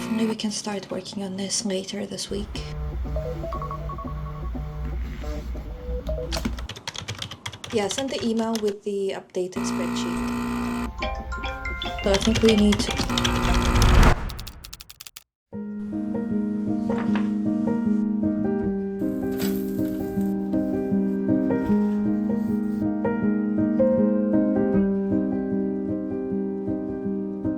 Hopefully we can start working on this later this week. Yeah, send the email with the updated spreadsheet. So I think we need to...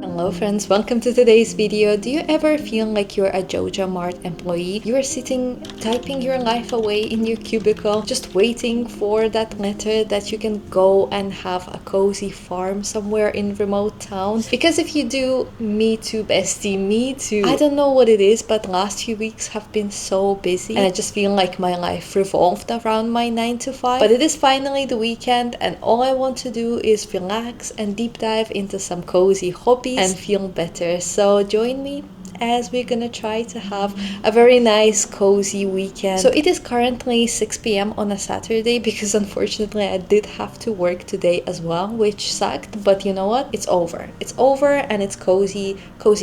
Hello friends, welcome to today's video. Do you ever feel like you're a Joja Mart employee? You are sitting, typing your life away in your cubicle, just waiting for that letter that you can go and have a cozy farm somewhere in remote town? Because if you do, me too, bestie, me too. I don't know what it is, but last few weeks have been so busy and I just feel like my life revolved around my 9 to 5. But it is finally the weekend and all I want to do is relax and deep dive into some cozy hobbies and feel better. So join me as we're gonna try to have a very nice cozy weekend. So it is currently 6 p.m. on a Saturday because unfortunately I did have to work today as well, which sucked, but you know what, it's over and it's cozy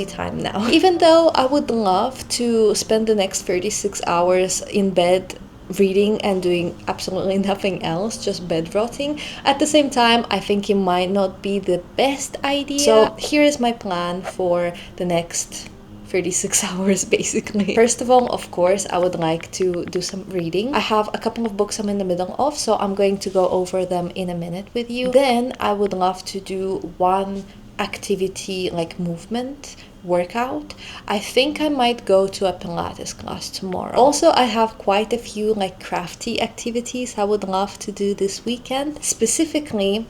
time now. Even though I would love to spend the next 36 hours in bed reading and doing absolutely nothing else, just bed rotting, at the same time I think it might not be the best idea. So here is my plan for the next 36 hours basically. First of all, of course, I would like to do some reading. I have a couple of books I'm in the middle of, so I'm going to go over them in a minute with you. Then I would love to do one activity, like movement workout. I think I might go to a Pilates class tomorrow. Also, I have quite a few like crafty activities I would love to do this weekend. Specifically,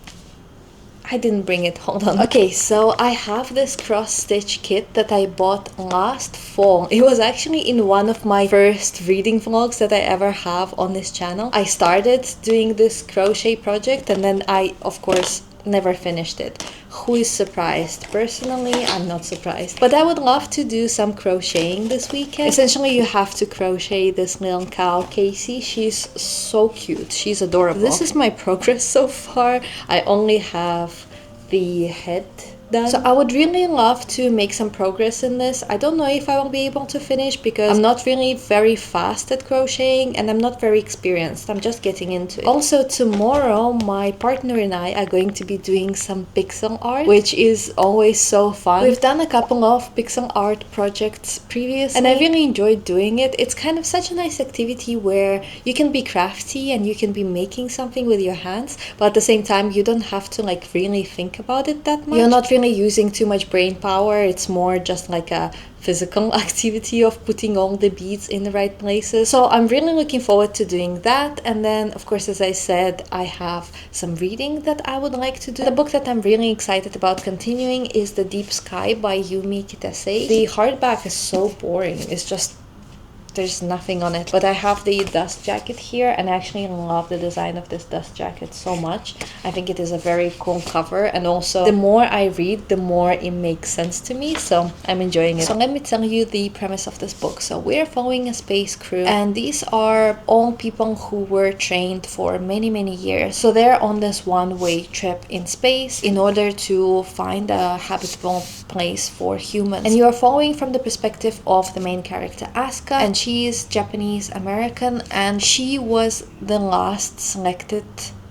I didn't bring it, hold on. Okay, so I have this cross stitch kit that I bought last fall. It was actually in one of my first reading vlogs that I ever have on this channel. I started doing this crochet project and then I, of course, never finished it. Who is surprised? Personally, I'm not surprised. But I would love to do some crocheting this weekend. Essentially, you have to crochet this little cow, Casey. She's so cute. She's adorable. This is my progress so far. I only have the head done. So I would really love to make some progress in this. I don't know if I will be able to finish because I'm not really very fast at crocheting and I'm not very experienced. I'm just getting into it. Also, tomorrow my partner and I are going to be doing some pixel art, which is always so fun. We've done a couple of pixel art projects previously and I really enjoyed doing it. It's kind of such a nice activity where you can be crafty and you can be making something with your hands, but at the same time you don't have to like really think about it that much. You're not really using too much brain power. It's more just like a physical activity of putting all the beads in the right places. So I'm really looking forward to doing that. And then of course, as I said, I have some reading that I would like to do. The book that I'm really excited about continuing is The Deep Sky by Yume Kitasei. The hardback is so boring. It's just there's nothing on it, but I have the dust jacket here and I actually love the design of this dust jacket so much. I think it is a very cool cover, and also the more I read, the more it makes sense to me, so I'm enjoying it. So let me tell you the premise of this book. So we're following a space crew and these are all people who were trained for many years. So they're on this one-way trip in space in order to find a habitable place for humans, and you are following from the perspective of the main character Asuka, and she's Japanese American and she was the last selected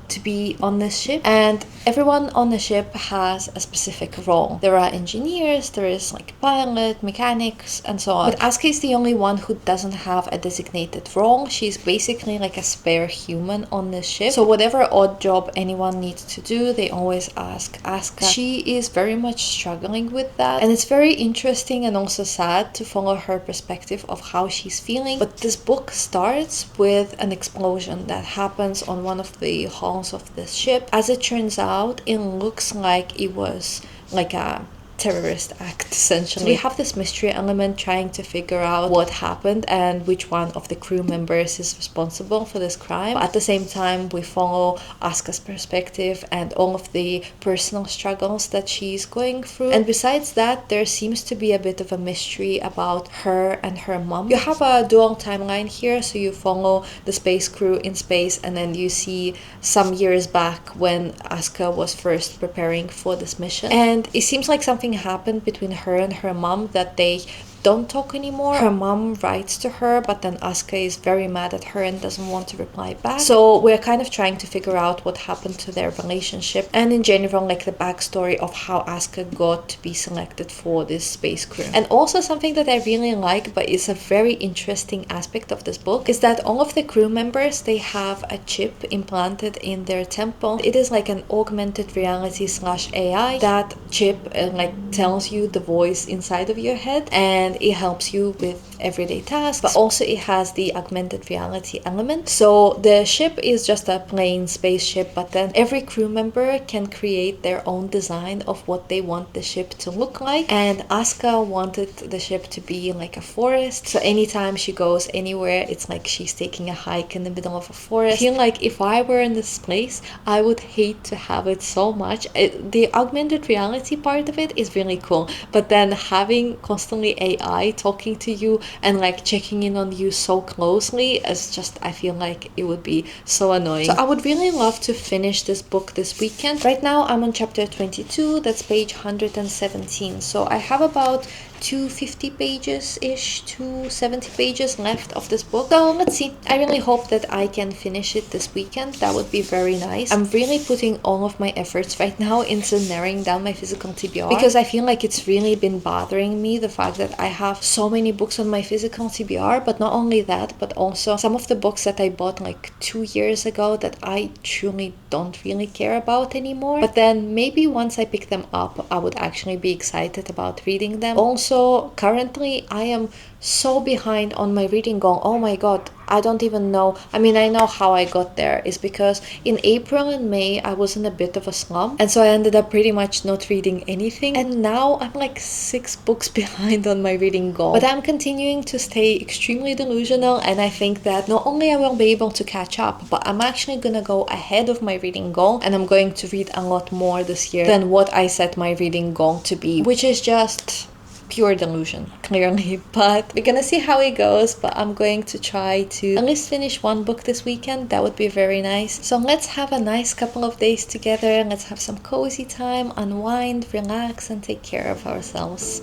to be on this ship, and everyone on the ship has a specific role. There are engineers, there is like pilot, mechanics, and so on. But Asuka is the only one who doesn't have a designated role. She's basically like a spare human on this ship. So whatever odd job anyone needs to do, they always ask Asuka. She is very much struggling with that, and it's very interesting and also sad to follow her perspective of how she's feeling. But this book starts with an explosion that happens on one of the halls of this ship. As it turns out, it looks like it was like a terrorist act, essentially. So we have this mystery element trying to figure out what happened and which one of the crew members is responsible for this crime. But at the same time, we follow Asuka's perspective and all of the personal struggles that she's going through. And besides that, there seems to be a bit of a mystery about her and her mom. You have a dual timeline here, so you follow the space crew in space, and then you see some years back when Asuka was first preparing for this mission. And it seems like something happened between her and her mom that they don't talk anymore. Her mom writes to her, but then Asuka is very mad at her and doesn't want to reply back. So we're kind of trying to figure out what happened to their relationship, and in general, like the backstory of how Asuka got to be selected for this space crew. And also something that I really like, but is a very interesting aspect of this book, is that all of the crew members, they have a chip implanted in their temple. It is like an augmented reality / AI. That chip like tells you the voice inside of your head, and it helps you with everyday tasks, but also it has the augmented reality element. So the ship is just a plain spaceship, but then every crew member can create their own design of what they want the ship to look like. And Asuka wanted the ship to be like a forest, so anytime she goes anywhere, it's like she's taking a hike in the middle of a forest. I feel like if I were in this place, I would hate to have it so much. The augmented reality part of it is really cool, but then having constantly AI talking to you and like checking in on you so closely is just, I feel like it would be so annoying. So I would really love to finish this book this weekend. Right now I'm on chapter 22, that's page 117. So I have about 250 pages-ish, 270 pages left of this book. So let's see. I really hope that I can finish it this weekend. That would be very nice. I'm really putting all of my efforts right now into narrowing down my physical TBR, because I feel like it's really been bothering me, the fact that I have so many books on my physical TBR. But not only that, but also some of the books that I bought like 2 years ago that I truly don't really care about anymore. But then maybe once I pick them up, I would actually be excited about reading them. Also, currently I am so behind on my reading goal. Oh my god, I don't even know. I mean, I know how I got there is because in April and May I was in a bit of a slump, and so I ended up pretty much not reading anything, and now I'm like 6 books behind on my reading goal. But I'm continuing to stay extremely delusional, and I think that not only I will be able to catch up, but I'm actually gonna go ahead of my reading goal, and I'm going to read a lot more this year than what I set my reading goal to be, which is just pure delusion, clearly. But we're gonna see how it goes. But I'm going to try to at least finish 1 book this weekend. That would be very nice. So let's have a nice couple of days together. Let's have some cozy time, unwind, relax, and take care of ourselves.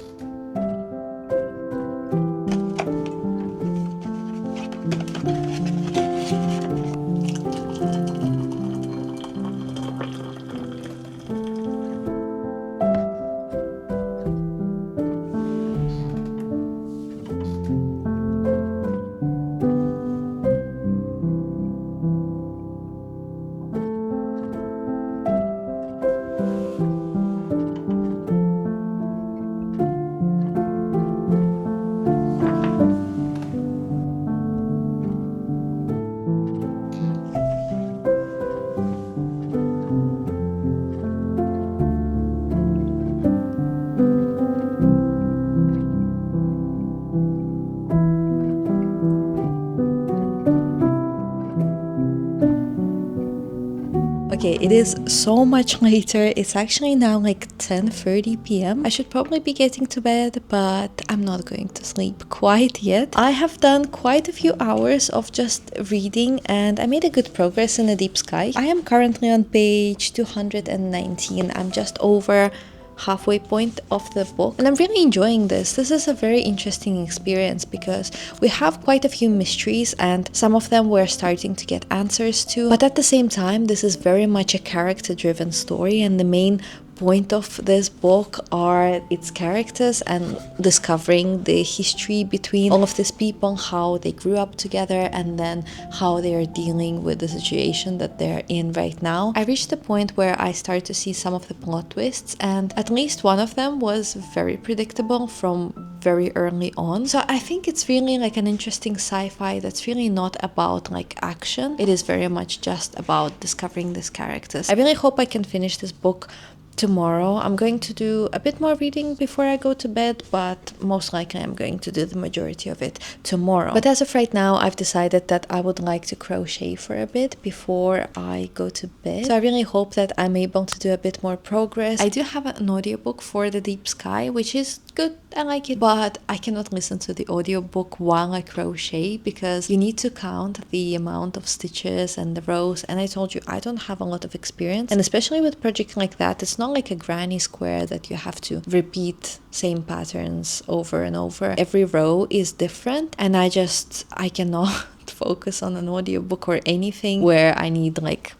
Okay, it is so much later. It's actually now like 10:30 p.m. I should probably be getting to bed, but I'm not going to sleep quite yet. I have done quite a few hours of just reading, and I made a good progress in The Deep Sky. I am currently on page 219. I'm just over halfway point of the book, and I'm really enjoying this. This is a very interesting experience because we have quite a few mysteries, and some of them we're starting to get answers to, but at the same time this is very much a character-driven story, and the main point of this book are its characters and discovering the history between all of these people, how they grew up together, and then how they are dealing with the situation that they're in right now. I reached the point where I started to see some of the plot twists, and at least one of them was very predictable from very early on. So I think it's really like an interesting sci-fi that's really not about like action. It is very much just about discovering these characters. I really hope I can finish this book tomorrow. I'm going to do a bit more reading before I go to bed, but most likely I'm going to do the majority of it tomorrow. But as of right now, I've decided that I would like to crochet for a bit before I go to bed. So I really hope that I'm able to do a bit more progress. I do have an audiobook for The Deep Sky, which is good. I like it, but I cannot listen to the audiobook while I crochet because you need to count the amount of stitches and the rows, and I told you I don't have a lot of experience, and especially with projects like that, it's not like a granny square that you have to repeat same patterns over and over. Every row is different, and I cannot focus on an audiobook or anything where I need like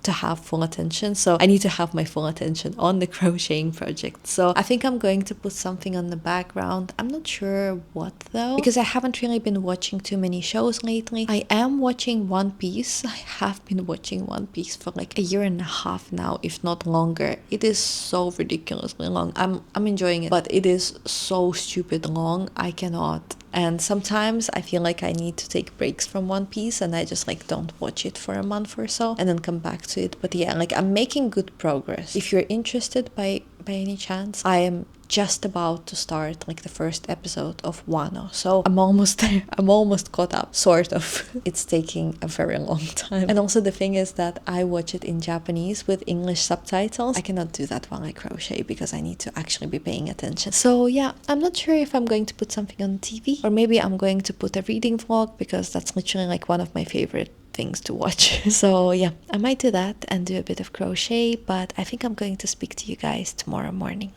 to have full attention. So I need to have my full attention on the crocheting project. So I think I'm going to put something on the background. I'm not sure what though, because I haven't really been watching too many shows lately. I am watching One Piece. I have been watching One Piece for like a year and a half now, if not longer. It is so ridiculously long. I'm enjoying it, but it is so stupid long. I cannot. And sometimes I feel like I need to take breaks from One Piece and I just like don't watch it for a month or so and then come back to it. But yeah, like I'm making good progress. If you're interested by any chance, I am just about to start like the first episode of Wano. So I'm almost there. I'm almost caught up, sort of. It's taking a very long time. And also the thing is that I watch it in Japanese with English subtitles. I cannot do that while I crochet because I need to actually be paying attention. So yeah, I'm not sure if I'm going to put something on TV or maybe I'm going to put a reading vlog because that's literally like one of my favorite things to watch. So yeah, I might do that and do a bit of crochet, but I think I'm going to speak to you guys tomorrow morning.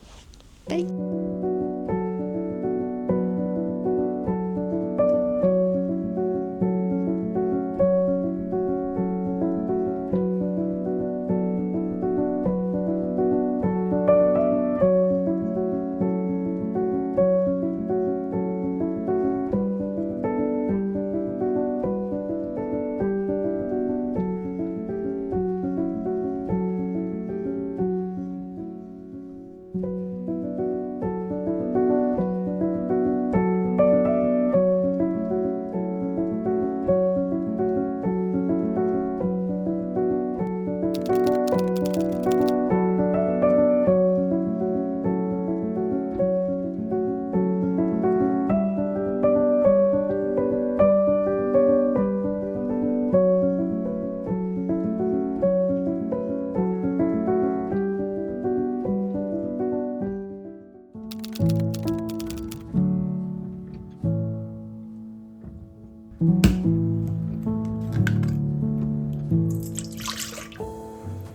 Bye.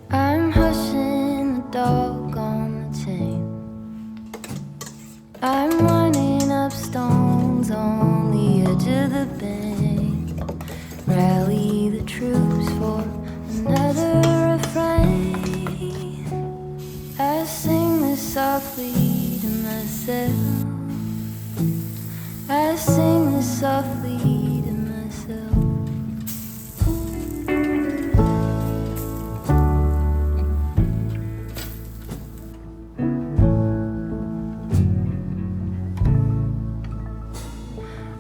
I'm hushing the dog on the chain. I'm lining up stones on the edge of the bank. Rally the troops for another refrain. I sing this softly to myself. I sing this softly to myself.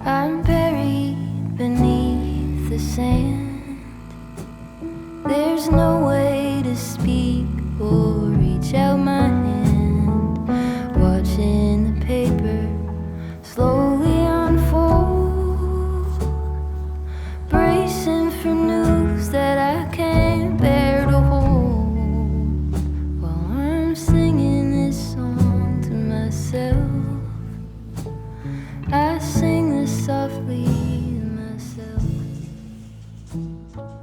I'm buried beneath the sand. There's no way to speak or reach out my hand. Watching the paper slowly unfold. Bracing for news that I can't bear to hold. While I'm singing this song to myself, I sing this softly to myself.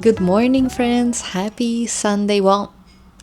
Good morning, friends. Happy Sunday. Well,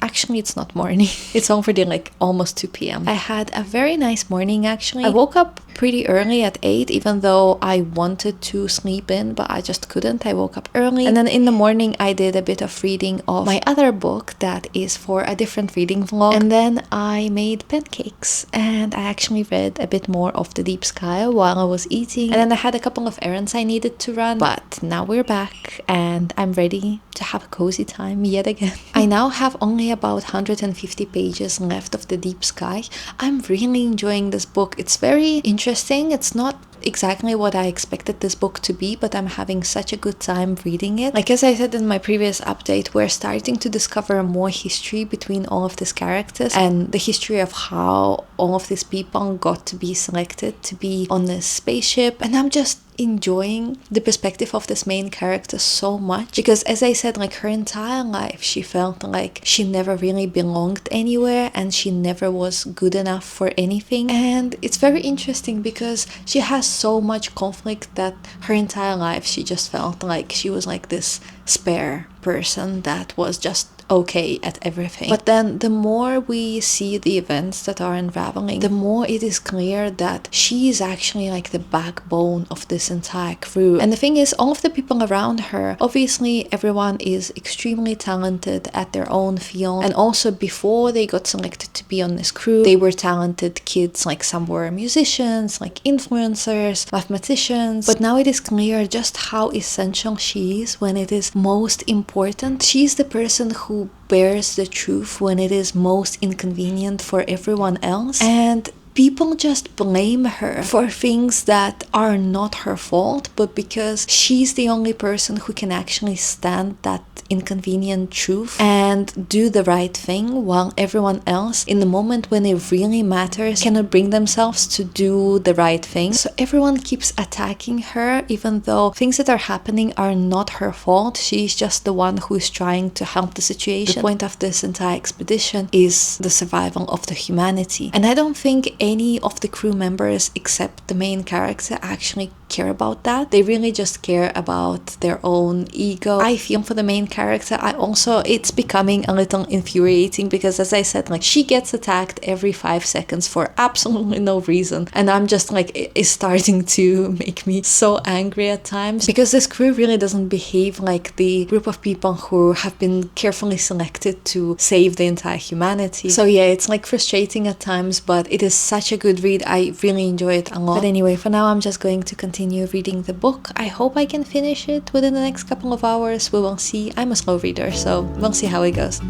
actually it's not morning. It's already like almost 2 p.m. I had a very nice morning actually. I woke up pretty early at 8, even though I wanted to sleep in, but I just couldn't. I woke up early, and then in the morning I did a bit of reading of my other book that is for a different reading vlog, and then I made pancakes and I actually read a bit more of The Deep Sky while I was eating, and then I had a couple of errands I needed to run, but now we're back and I'm ready to have a cozy time yet again. I now have only about 150 pages left of The Deep Sky. I'm really enjoying this book. It's very interesting. It's not exactly what I expected this book to be, but I'm having such a good time reading it. Like as I said in my previous update, we're starting to discover more history between all of these characters and the history of how all of these people got to be selected to be on this spaceship, and I'm just enjoying the perspective of this main character so much, because as I said, like her entire life she felt like she never really belonged anywhere and she never was good enough for anything. And it's very interesting because she has so much conflict that her entire life she just felt like she was like this spare person that was just okay at everything. But then the more we see the events that are unraveling, the more it is clear that she is actually like the backbone of this entire crew. And the thing is, all of the people around her, obviously everyone is extremely talented at their own field, and also before they got selected to be on this crew, they were talented kids. Like some were musicians, like influencers, mathematicians, but now it is clear just how essential she is when it is most important. She's the person who bears the truth when it is most inconvenient for everyone else, and people just blame her for things that are not her fault, but because she's the only person who can actually stand that inconvenient truth and do the right thing, while everyone else, in the moment when it really matters, cannot bring themselves to do the right thing. So everyone keeps attacking her, even though things that are happening are not her fault. She's just the one who is trying to help the situation. The point of this entire expedition is the survival of the humanity. And I don't think any of the crew members except the main character actually care about that. They really just care about their own ego. I feel for the main character. It's becoming a little infuriating because, as I said, like she gets attacked every 5 seconds for absolutely no reason, and I'm just like, it is starting to make me so angry at times, because this crew really doesn't behave like the group of people who have been carefully selected to save the entire humanity. So yeah, it's like frustrating at times, but it is such a good read. I really enjoy it a lot. But anyway, for now I'm just going to continue reading the book. I hope I can finish it within the next couple of hours. We will see. I'm a slow reader, so we'll see how it goes.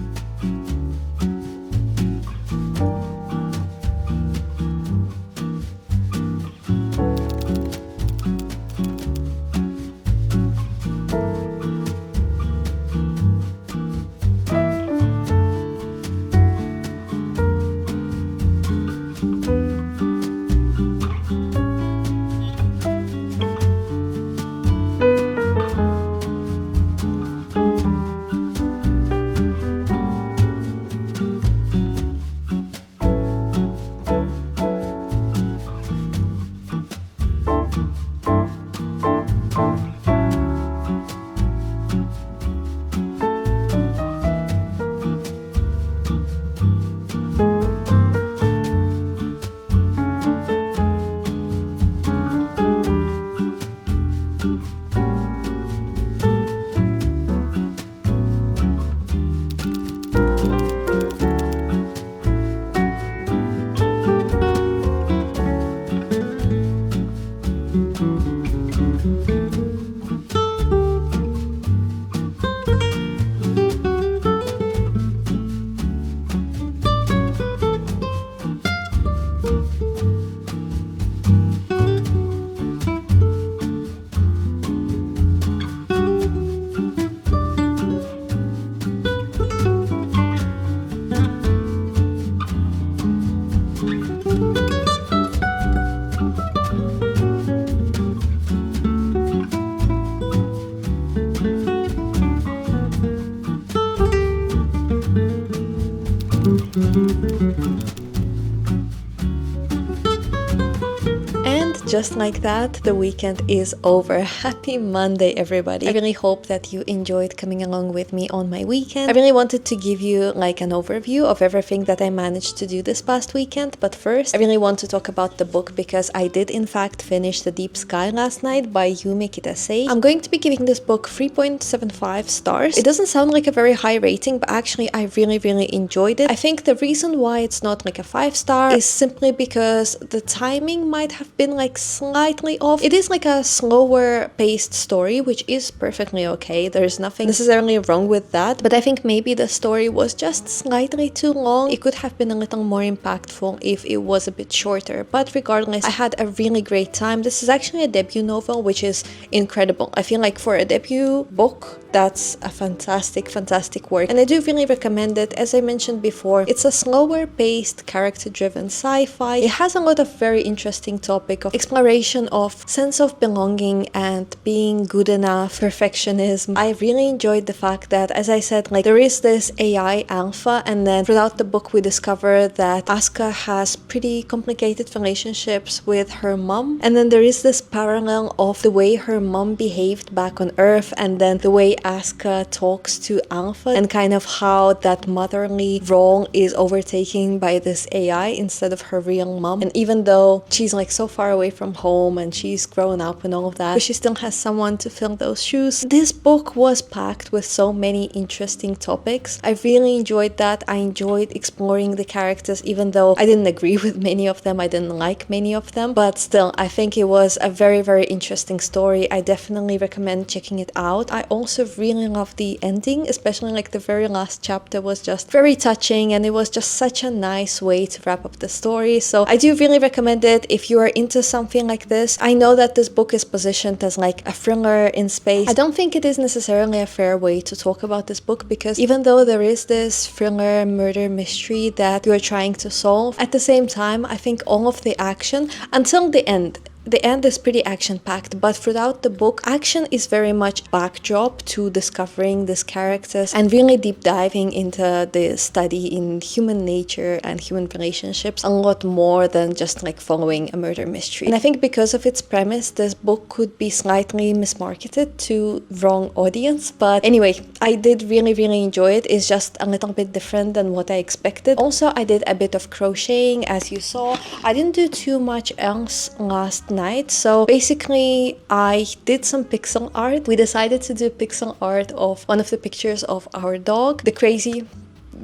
Just like that, the weekend is over. Happy Monday, everybody. I really hope that you enjoyed coming along with me on my weekend. I really wanted to give you like an overview of everything that I managed to do this past weekend, but first, I really want to talk about the book because I did in fact finish The Deep Sky last night by Yume Kitasei. I'm going to be giving this book 3.75 stars. It doesn't sound like a very high rating, but actually I really enjoyed it. I think the reason why it's not like a 5-star is simply because the timing might have been like slightly off. It is like a slower paced story, which is perfectly okay. There's nothing necessarily wrong with that, but I think maybe the story was just slightly too long. It could have been a little more impactful if it was a bit shorter, but regardless, I had a really great time. This is actually a debut novel, which is incredible. I feel like for a debut book, that's a fantastic work, and I do really recommend it. As I mentioned before, it's a slower paced, character driven sci-fi. It has a lot of very interesting topic of exploration of sense of belonging and being good enough, perfectionism. I really enjoyed the fact that, as I said, like there is this AI alpha, and then throughout the book we discover that Asuka has pretty complicated relationships with her mom, and then there is this parallel of the way her mom behaved back on Earth, and then the way Asuka talks to Alpha, and kind of how that motherly role is overtaken by this AI instead of her real mom. And even though she's like so far away from home and she's grown up and all of that, but she still has someone to fill those shoes. This book was packed with so many interesting topics. I really enjoyed that. I enjoyed exploring the characters, even though I didn't agree with many of them, I didn't like many of them, but still I think it was a very interesting story. I definitely recommend checking it out. I also really love the ending, especially like the very last chapter was just very touching, and it was just such a nice way to wrap up the story. So I do really recommend it if you are into something like this. I know that this book is positioned as like a thriller in space. I don't think it is necessarily a fair way to talk about this book, because even though there is this thriller murder mystery that you are trying to solve, at the same time I think all of the action until the end is pretty action-packed, but throughout the book, action is very much backdrop to discovering these characters and really deep diving into the study in human nature and human relationships a lot more than just like following a murder mystery. And I think because of its premise, this book could be slightly mismarketed to wrong audience, but anyway, I did really enjoy it. It's just a little bit different than what I expected. Also, I did a bit of crocheting, as you saw. I didn't do too much else last night, so basically I did some pixel art. We decided to do pixel art of one of the pictures of our dog, the crazy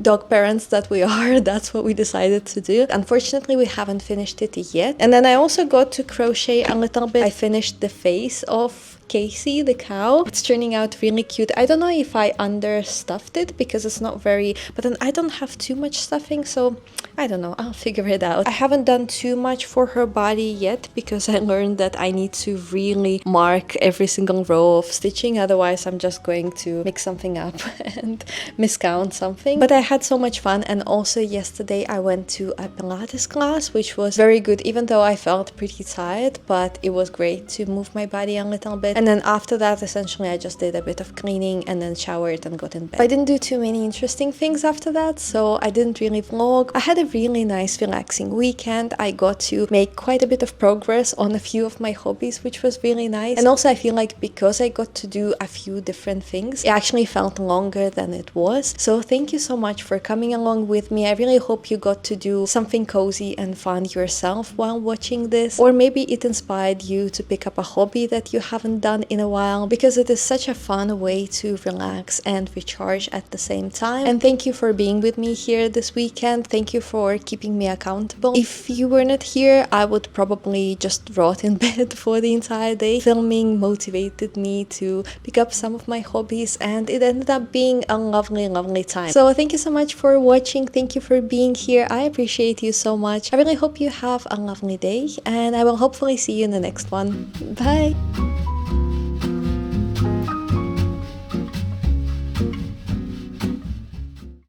dog parents that we are. That's what we decided to do. Unfortunately, we haven't finished it yet. And then I also got to crochet a little bit. I finished the face of Casey the cow. It's turning out really cute. I don't know if I understuffed it because it's not very, but then I don't have too much stuffing, so I don't know, I'll figure it out. I haven't done too much for her body yet because I learned that I need to really mark every single row of stitching, otherwise I'm just going to mix something up and miscount something. But I had so much fun, and also yesterday I went to a Pilates class, which was very good, even though I felt pretty tired, but it was great to move my body a little bit. And then after that, essentially, I just did a bit of cleaning and then showered and got in bed. I didn't do too many interesting things after that, so I didn't really vlog. I had a really nice, relaxing weekend. I got to make quite a bit of progress on a few of my hobbies, which was really nice. And also, I feel like because I got to do a few different things, it actually felt longer than it was. So thank you so much for coming along with me. I really hope you got to do something cozy and fun yourself while watching this, or maybe it inspired you to pick up a hobby that you haven't done in a while, because it is such a fun way to relax and recharge at the same time. And thank you for being with me here this weekend. Thank you for keeping me accountable. If you were not here, I would probably just rot in bed for the entire day. Filming motivated me to pick up some of my hobbies, and it ended up being a lovely time. So thank you so much for watching. Thank you for being here. I appreciate you so much. I really hope you have a lovely day, and I will hopefully see you in the next one. Bye!